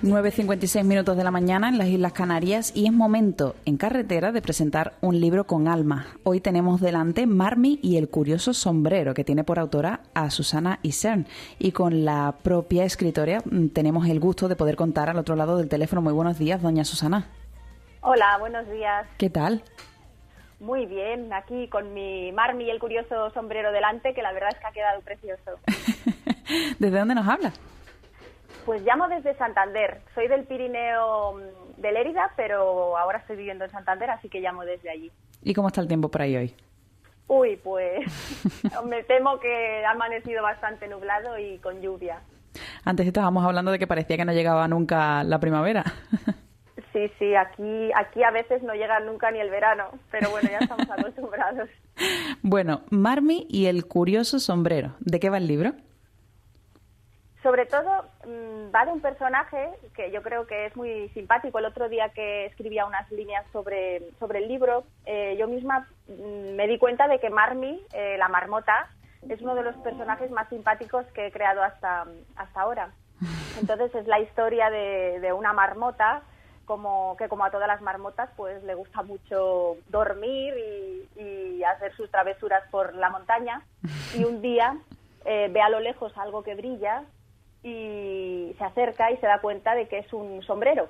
9:56 de la mañana en las Islas Canarias y es momento en carretera de presentar un libro con alma. Hoy tenemos delante Marmee y el curioso sombrero, que tiene por autora a Susana Isern, y con la propia escritora tenemos el gusto de poder contar al otro lado del teléfono. Muy buenos días, doña Susana. Hola, buenos días. ¿Qué tal? Muy bien, aquí con mi Marmee y el curioso sombrero delante, que la verdad es que ha quedado precioso. ¿Desde dónde nos habla? Pues llamo desde Santander. Soy del Pirineo de Lérida, pero ahora estoy viviendo en Santander, así que llamo desde allí. ¿Y cómo está el tiempo por ahí hoy? Uy, pues me temo que ha amanecido bastante nublado y con lluvia. Antes estábamos hablando de que parecía que no llegaba nunca la primavera. Sí, aquí a veces no llega nunca ni el verano, pero bueno, ya estamos acostumbrados. Bueno, Marmee y el curioso sombrero. ¿De qué va el libro? Sobre todo va de un personaje que yo creo que es muy simpático. El otro día que escribía unas líneas sobre el libro, yo misma me di cuenta de que Marmee, la marmota, es uno de los personajes más simpáticos que he creado hasta ahora. Entonces es la historia de una marmota como a todas las marmotas pues le gusta mucho dormir y hacer sus travesuras por la montaña, y un día ve a lo lejos algo que brilla y se acerca y se da cuenta de que es un sombrero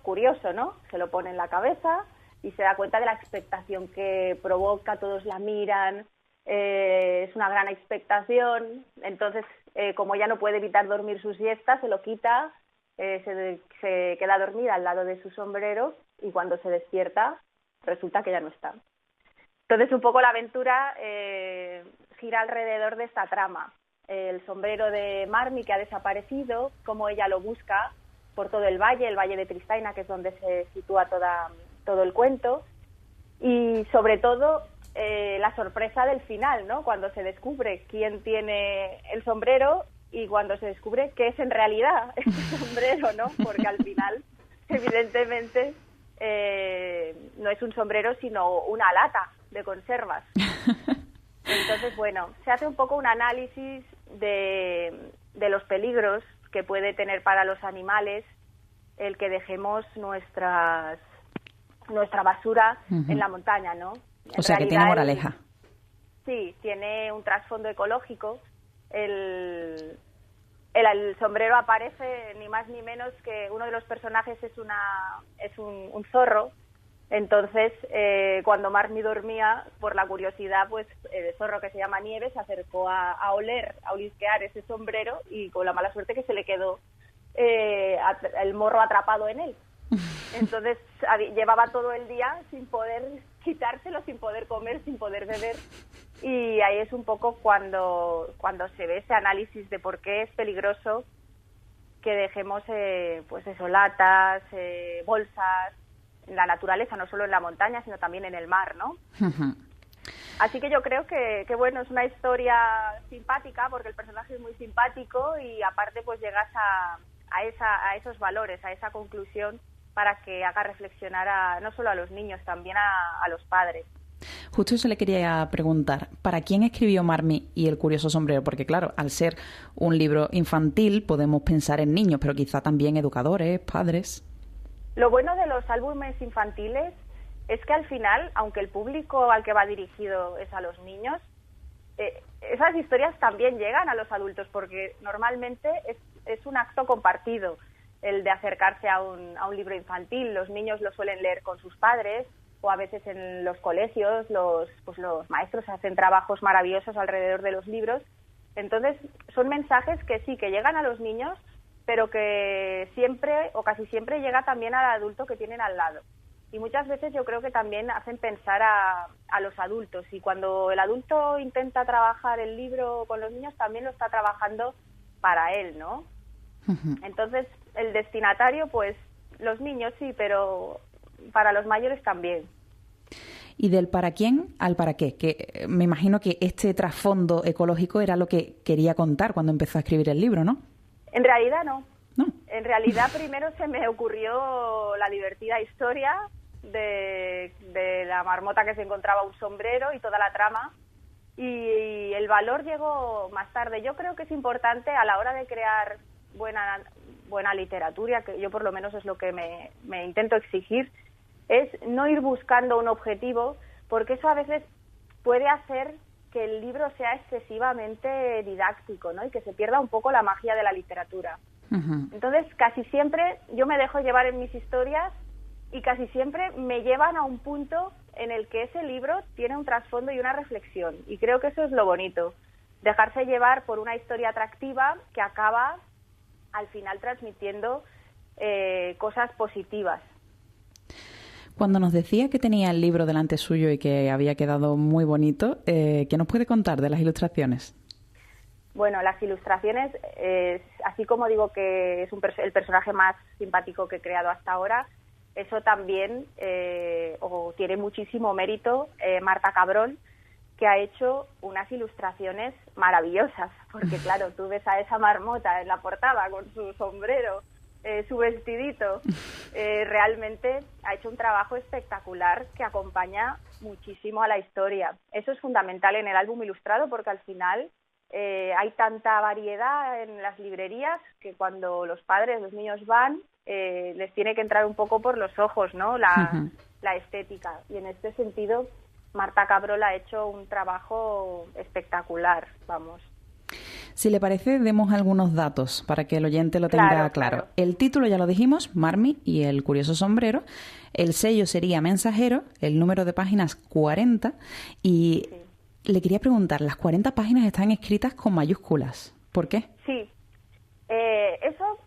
curioso, ¿no? Se lo pone en la cabeza y se da cuenta de la expectación que provoca, todos la miran, es una gran expectación. Entonces, como ella no puede evitar dormir su siesta, se lo quita, se queda dormida al lado de su sombrero y cuando se despierta resulta que ya no está. Entonces, un poco la aventura gira alrededor de esta trama. El sombrero de Marmee, que ha desaparecido, cómo ella lo busca por todo el valle de Tristaina, que es donde se sitúa todo el cuento, y sobre todo la sorpresa del final, ¿no? Cuando se descubre quién tiene el sombrero y cuando se descubre qué es en realidad este sombrero, ¿no? Porque al final, evidentemente, no es un sombrero, sino una lata de conservas. Entonces, bueno, se hace un poco un análisis de los peligros que puede tener para los animales el que dejemos nuestra basura en la montaña, ¿no? O sea, que tiene moraleja. Sí, tiene un trasfondo ecológico. El sombrero aparece ni más ni menos que uno de los personajes es un zorro. Entonces, cuando Marmee dormía, por la curiosidad, pues el zorro, que se llama Nieves, se acercó a olisquear ese sombrero y con la mala suerte que se le quedó el morro atrapado en él. Entonces, llevaba todo el día sin poder quitárselo, sin poder comer, sin poder beber. Y ahí es un poco cuando se ve ese análisis de por qué es peligroso que dejemos pues eso, latas, bolsas en la naturaleza, no solo en la montaña, sino también en el mar, ¿no? Así que yo creo que bueno, es una historia simpática porque el personaje es muy simpático y aparte pues llegas a esos valores, a esa conclusión para que haga reflexionar no solo a los niños, también a los padres. Justo eso le quería preguntar. ¿Para quién escribió Marmee y el curioso sombrero? Porque claro, al ser un libro infantil podemos pensar en niños, pero quizá también educadores, padres. Lo bueno de los álbumes infantiles es que al final, aunque el público al que va dirigido es a los niños, esas historias también llegan a los adultos porque normalmente es un acto compartido el de acercarse a un libro infantil. Los niños lo suelen leer con sus padres o a veces en los colegios los maestros hacen trabajos maravillosos alrededor de los libros. Entonces son mensajes que sí, que llegan a los niños, pero que siempre o casi siempre llega también al adulto que tienen al lado. Y muchas veces yo creo que también hacen pensar a los adultos. Y cuando el adulto intenta trabajar el libro con los niños, también lo está trabajando para él, ¿no? Entonces, el destinatario, pues, los niños sí, pero para los mayores también. Y del para quién al para qué, que me imagino que este trasfondo ecológico era lo que quería contar cuando empezó a escribir el libro, ¿no? En realidad no. ¿No? En realidad primero se me ocurrió la divertida historia de la marmota que se encontraba un sombrero y toda la trama, y el valor llegó más tarde. Yo creo que es importante a la hora de crear buena literatura, que yo por lo menos es lo que me intento exigir, es no ir buscando un objetivo, porque eso a veces puede hacer que el libro sea excesivamente didáctico, ¿no? Y que se pierda un poco la magia de la literatura. Uh-huh. Entonces, casi siempre yo me dejo llevar en mis historias y casi siempre me llevan a un punto en el que ese libro tiene un trasfondo y una reflexión. Y creo que eso es lo bonito, dejarse llevar por una historia atractiva que acaba al final transmitiendo cosas positivas. Cuando nos decía que tenía el libro delante suyo y que había quedado muy bonito, ¿qué nos puede contar de las ilustraciones? Bueno, las ilustraciones, así como digo que es el personaje más simpático que he creado hasta ahora, eso también tiene muchísimo mérito Marta Cabrón, que ha hecho unas ilustraciones maravillosas, porque claro, tú ves a esa marmota en la portada con su sombrero, su vestidito, realmente ha hecho un trabajo espectacular que acompaña muchísimo a la historia. Eso es fundamental en el álbum ilustrado porque al final hay tanta variedad en las librerías que cuando los padres, los niños van, les tiene que entrar un poco por los ojos, ¿no? La estética. Y en este sentido, Marta Cabrón ha hecho un trabajo espectacular, vamos. Si le parece, demos algunos datos para que el oyente lo tenga claro. El título ya lo dijimos, Marmee y el curioso sombrero. El sello sería Mensajero, el número de páginas 40. Y le quería preguntar, las 40 páginas están escritas con mayúsculas. ¿Por qué? Sí. Eso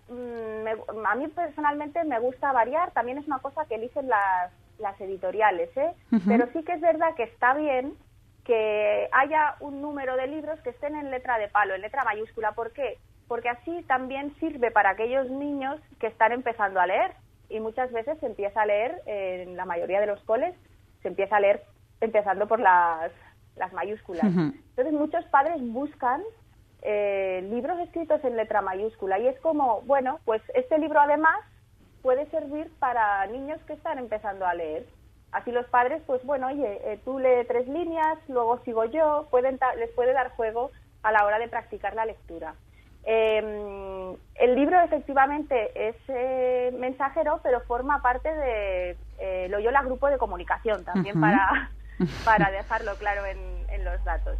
a mí personalmente me gusta variar. También es una cosa que eligen las editoriales, ¿eh? Uh-huh. Pero sí que es verdad que está bien que haya un número de libros que estén en letra de palo, en letra mayúscula. ¿Por qué? Porque así también sirve para aquellos niños que están empezando a leer. Y muchas veces se empieza a leer, en la mayoría de los coles, se empieza a leer empezando por las mayúsculas. Uh-huh. Entonces muchos padres buscan libros escritos en letra mayúscula. Y es como, bueno, pues este libro además puede servir para niños que están empezando a leer. Así los padres, pues bueno, oye, tú lee 3 líneas, luego sigo yo, les puede dar juego a la hora de practicar la lectura. El libro efectivamente es mensajero, pero forma parte de Loyola Grupo de Comunicación, también uh-huh. para dejarlo claro en los datos.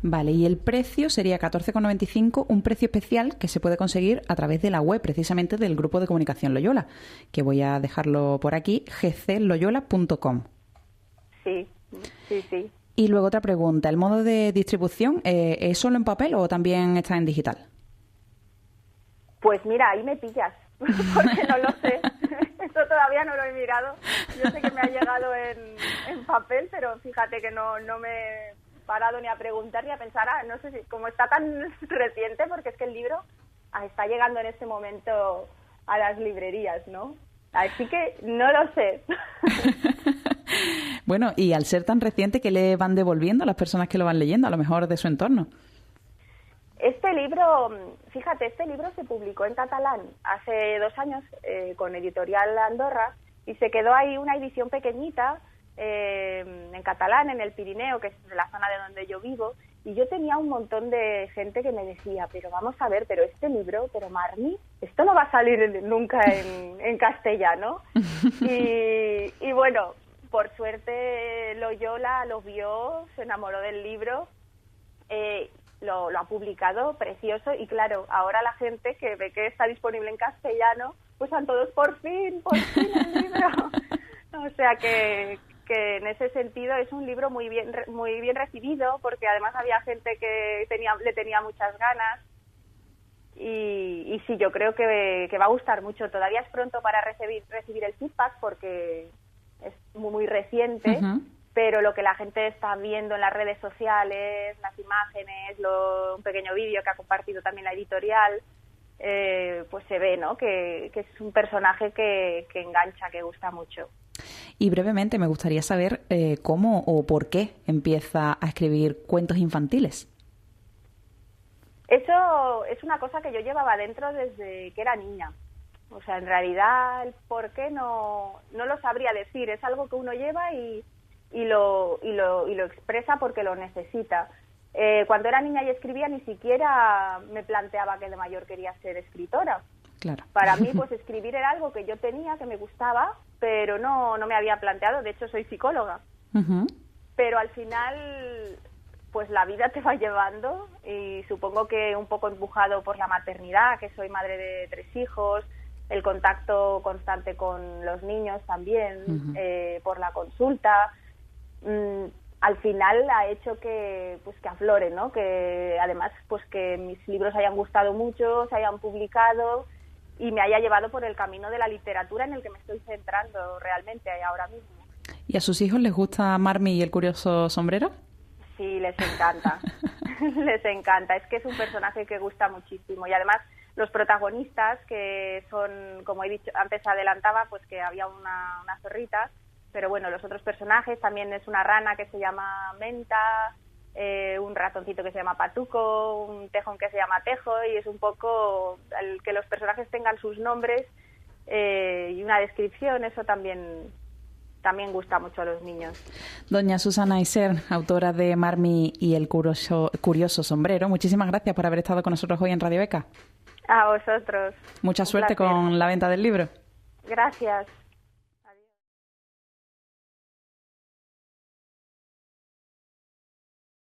Vale, y el precio sería 14,95, un precio especial que se puede conseguir a través de la web, precisamente del Grupo de Comunicación Loyola, que voy a dejarlo por aquí, gcloyola.com. Sí. Y luego otra pregunta, ¿el modo de distribución es solo en papel o también está en digital? Pues mira, ahí me pillas, porque no lo sé. Esto todavía no lo he mirado. Yo sé que me ha llegado en papel, pero fíjate que no me parado ni a preguntar ni a pensar, no sé si como está tan reciente, porque es que el libro está llegando en este momento a las librerías, ¿no? Así que no lo sé. Bueno, y al ser tan reciente, ¿qué le van devolviendo a las personas que lo van leyendo, a lo mejor de su entorno? Este libro se publicó en catalán hace 2 años con Editorial Andorra y se quedó ahí una edición pequeñita en catalán, en el Pirineo, que es de la zona de donde yo vivo, y yo tenía un montón de gente que me decía, pero vamos a ver, pero este libro, pero Marmee, esto no va a salir nunca en castellano. Y bueno, por suerte Loyola lo vio, se enamoró del libro, lo ha publicado, precioso, y claro, ahora la gente que ve que está disponible en castellano, pues son todos por fin el libro. O sea que en ese sentido es un libro muy bien recibido, porque además había gente que le tenía muchas ganas y sí, yo creo que va a gustar mucho. Todavía es pronto para recibir el feedback porque es muy reciente, uh-huh. Pero lo que la gente está viendo en las redes sociales, las imágenes, un pequeño vídeo que ha compartido también la editorial, pues se ve, ¿no? Que es un personaje que engancha, que gusta mucho. Y brevemente me gustaría saber cómo o por qué empieza a escribir cuentos infantiles. Eso es una cosa que yo llevaba dentro desde que era niña. O sea, en realidad el por qué no lo sabría decir. Es algo que uno lleva y lo expresa porque lo necesita. Cuando era niña y escribía ni siquiera me planteaba que de mayor quería ser escritora. Claro. Para mí, pues escribir era algo que yo tenía, que me gustaba, pero no me había planteado. De hecho, soy psicóloga. Uh-huh. Pero al final, pues la vida te va llevando, y supongo que un poco empujado por la maternidad, que soy madre de 3 hijos, el contacto constante con los niños también, uh-huh. por la consulta, al final ha hecho que aflore, ¿no? Que además pues que mis libros hayan gustado mucho, se hayan publicado y me haya llevado por el camino de la literatura en el que me estoy centrando realmente ahora mismo. ¿Y a sus hijos les gusta Marmee y el curioso sombrero? Sí, les encanta. Les encanta. Es que es un personaje que gusta muchísimo. Y además los protagonistas, que son, como he dicho, antes adelantaba, pues que había una zorrita, pero bueno, los otros personajes también es una rana que se llama Menta, un ratoncito que se llama Patuco, un tejón que se llama Tejo, y es un poco el que los personajes tengan sus nombres y una descripción, eso también gusta mucho a los niños. Doña Susana Isern, autora de Marmee y el curioso sombrero, muchísimas gracias por haber estado con nosotros hoy en Radio ECA. A vosotros. Mucha suerte con la venta del libro. Gracias.